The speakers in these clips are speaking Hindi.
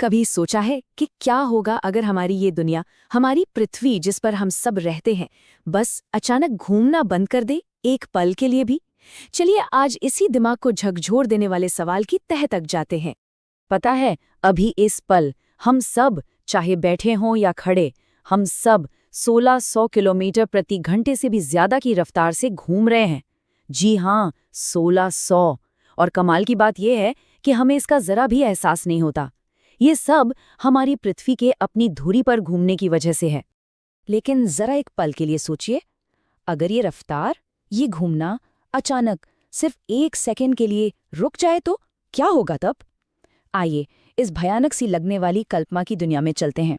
कभी सोचा है कि क्या होगा अगर हमारी ये दुनिया, हमारी पृथ्वी जिस पर हम सब रहते हैं, बस अचानक घूमना बंद कर दे, एक पल के लिए भी? चलिए आज इसी दिमाग को झकझोर देने वाले सवाल की तह तक जाते हैं। पता है, अभी इस पल हम सब, चाहे बैठे हों या खड़े, हम सब 1600 किलोमीटर प्रति घंटे से भी ज्यादा की रफ्तार से घूम रहे हैं। जी हाँ, 1600। और कमाल की बात यह है कि हमें इसका जरा भी एहसास नहीं होता। ये सब हमारी पृथ्वी के अपनी धुरी पर घूमने की वजह से है। लेकिन जरा एक पल के लिए सोचिए, अगर ये रफ्तार, ये घूमना अचानक सिर्फ 1 सेकंड के लिए रुक जाए तो क्या होगा तब? आइए इस भयानक सी लगने वाली कल्पना की दुनिया में चलते हैं।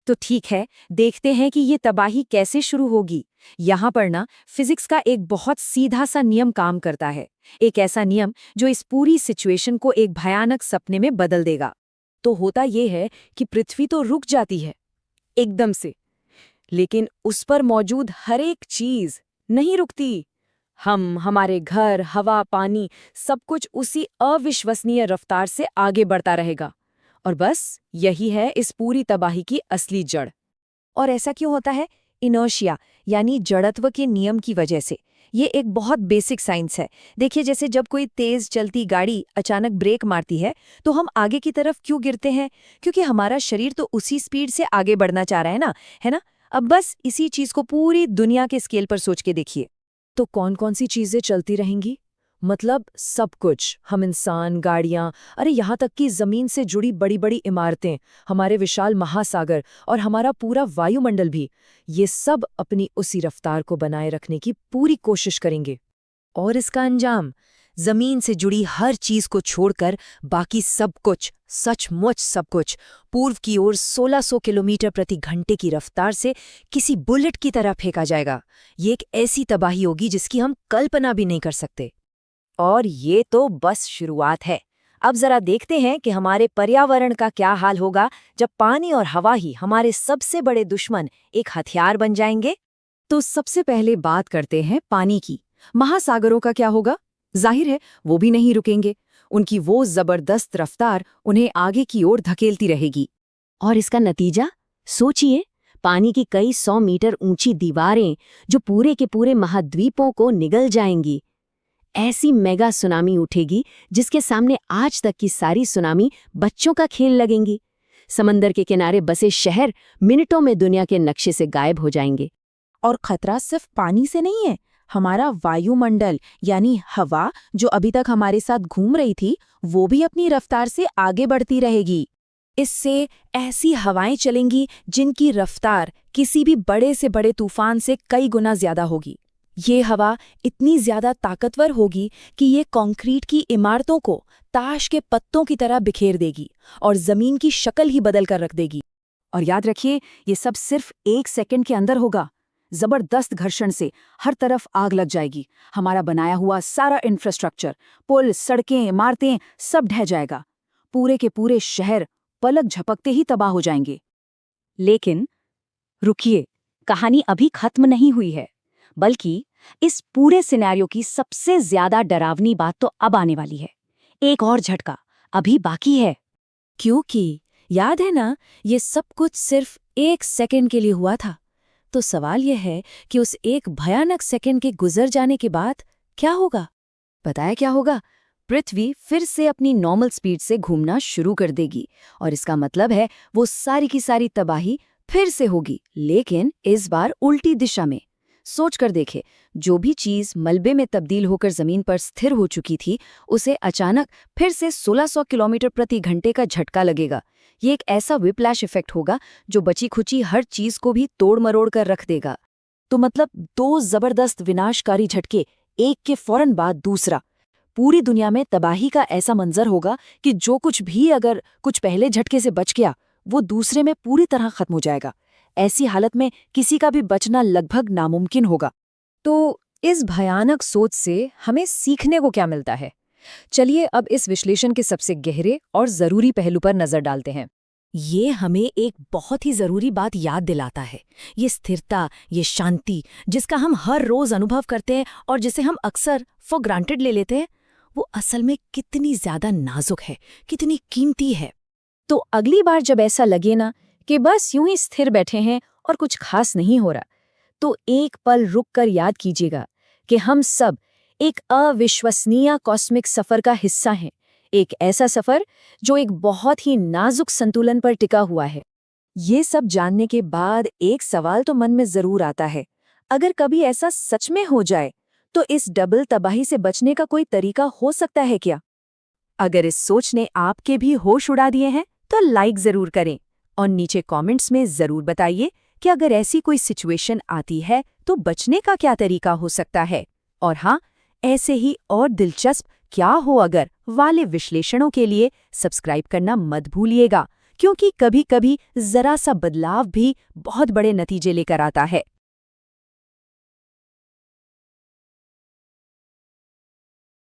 तो ठीक है, देखते हैं कि ये तबाही कैसे शुरू होगी। यहाँ पर ना फिजिक्स का एक बहुत सीधा सा नियम काम करता है, एक ऐसा नियम जो इस पूरी सिचुएशन को एक भयानक सपने में बदल देगा। तो होता ये है कि पृथ्वी तो रुक जाती है एकदम से, लेकिन उस पर मौजूद हर एक चीज नहीं रुकती। हमारे घर, हवा, पानी, सब कुछ उसी अविश्वसनीय रफ्तार से आगे बढ़ता रहेगा। और बस यही है इस पूरी तबाही की असली जड़। और ऐसा क्यों होता है? इनर्शिया यानी जड़त्व के नियम की वजह से। ये एक बहुत बेसिक साइंस है। देखिए, जैसे जब कोई तेज चलती गाड़ी अचानक ब्रेक मारती है तो हम आगे की तरफ क्यों गिरते हैं? क्योंकि हमारा शरीर तो उसी स्पीड से आगे बढ़ना चाह रहा है ना, है ना? अब बस इसी चीज को पूरी दुनिया के स्केल पर सोच के देखिए। तो कौन कौन सी चीजें चलती रहेंगी? मतलब सब कुछ, हम इंसान, गाड़ियां, अरे यहाँ तक कि जमीन से जुड़ी बड़ी बड़ी इमारतें, हमारे विशाल महासागर और हमारा पूरा वायुमंडल भी, ये सब अपनी उसी रफ्तार को बनाए रखने की पूरी कोशिश करेंगे। और इसका अंजाम, जमीन से जुड़ी हर चीज को छोड़कर बाकी सब कुछ, सचमुच सब कुछ, पूर्व की ओर 1600 किलोमीटर प्रति घंटे की रफ्तार से किसी बुलेट की तरह फेंका जाएगा। ये एक ऐसी तबाही होगी जिसकी हम कल्पना भी नहीं कर सकते। और ये तो बस शुरुआत है। अब जरा देखते हैं कि हमारे पर्यावरण का क्या हाल होगा जब पानी और हवा ही हमारे सबसे बड़े दुश्मन, एक हथियार बन जाएंगे। तो सबसे पहले बात करते हैं पानी की। महासागरों का क्या होगा? जाहिर है वो भी नहीं रुकेंगे। उनकी वो जबरदस्त रफ्तार उन्हें आगे की ओर धकेलती रहेगी। और इसका नतीजा सोचिए, पानी की कई 100 मीटर ऊंची दीवारें जो पूरे के पूरे महाद्वीपों को निगल जाएंगी। ऐसी मेगा सुनामी उठेगी जिसके सामने आज तक की सारी सुनामी बच्चों का खेल लगेंगी। समंदर के किनारे बसे शहर मिनटों में दुनिया के नक्शे से गायब हो जाएंगे। और खतरा सिर्फ पानी से नहीं है, हमारा वायुमंडल यानी हवा जो अभी तक हमारे साथ घूम रही थी, वो भी अपनी रफ्तार से आगे बढ़ती रहेगी। इससे ऐसी हवाएं चलेंगी जिनकी रफ्तार किसी भी बड़े से बड़े तूफान से कई गुना ज्यादा होगी। ये हवा इतनी ज्यादा ताकतवर होगी कि ये कंक्रीट की इमारतों को ताश के पत्तों की तरह बिखेर देगी और जमीन की शक्ल ही बदल कर रख देगी। और याद रखिए, ये सब सिर्फ 1 सेकंड के अंदर होगा। जबरदस्त घर्षण से हर तरफ आग लग जाएगी। हमारा बनाया हुआ सारा इंफ्रास्ट्रक्चर, पुल, सड़कें, इमारतें, सब ढह जाएगा। पूरे के पूरे शहर पलक झपकते ही तबाह हो जाएंगे। लेकिन रुकिए, कहानी अभी खत्म नहीं हुई है, बल्कि इस पूरे सिनेरियो की सबसे ज्यादा डरावनी बात तो अब आने वाली है। एक और झटका अभी बाकी है। क्योंकि याद है ना, ये सब कुछ सिर्फ 1 सेकंड के लिए हुआ था। तो सवाल यह है कि उस एक भयानक सेकंड के गुजर जाने के बाद क्या होगा? पता है क्या होगा? पृथ्वी फिर से अपनी नॉर्मल स्पीड से घूमना शुरू कर देगी। और इसका मतलब है वो सारी की सारी तबाही फिर से होगी, लेकिन इस बार उल्टी दिशा में। सोच कर देखे, जो भी चीज मलबे में तब्दील होकर जमीन पर स्थिर हो चुकी थी, उसे अचानक फिर से 1600 किलोमीटर प्रति घंटे का झटका लगेगा। ये एक ऐसा विप्लैश इफेक्ट होगा जो बची खुची हर चीज को भी तोड़ मरोड़ कर रख देगा। तो मतलब 2 जबरदस्त विनाशकारी झटके, एक के फौरन बाद दूसरा। पूरी दुनिया में तबाही का ऐसा मंजर होगा कि जो कुछ भी अगर कुछ पहले झटके से बच गया, वो दूसरे में पूरी तरह खत्म हो जाएगा। ऐसी हालत में किसी का भी बचना लगभग नामुमकिन होगा। तो इस भयानक सोच से हमें सीखने को क्या मिलता है? चलिए अब इस विश्लेषण के सबसे गहरे और जरूरी पहलू पर नजर डालते हैं। ये हमें एक बहुत ही जरूरी बात याद दिलाता है। ये स्थिरता, ये शांति जिसका हम हर रोज अनुभव करते हैं और जिसे हम अक्सर फॉर ग्रांटेड ले लेते हैं, वो असल में कितनी ज्यादा नाजुक है, कितनी कीमती है। तो अगली बार जब ऐसा लगे ना कि बस यूं ही स्थिर बैठे हैं और कुछ खास नहीं हो रहा, तो एक पल रुक कर याद कीजिएगा कि हम सब एक अविश्वसनीय कॉस्मिक सफर का हिस्सा हैं। एक ऐसा सफर जो एक बहुत ही नाजुक संतुलन पर टिका हुआ है। ये सब जानने के बाद एक सवाल तो मन में जरूर आता है, अगर कभी ऐसा सच में हो जाए तो इस डबल तबाही से बचने का कोई तरीका हो सकता है क्या? अगर इस सोच ने आपके भी होश उड़ा दिए हैं तो लाइक जरूर करें और नीचे कमेंट्स में जरूर बताइए कि अगर ऐसी कोई सिचुएशन आती है तो बचने का क्या तरीका हो सकता है। और हाँ, ऐसे ही और दिलचस्प क्या हो अगर वाले विश्लेषणों के लिए सब्सक्राइब करना मत भूलिएगा, क्योंकि कभी-कभी जरा सा बदलाव भी बहुत बड़े नतीजे लेकर आता है।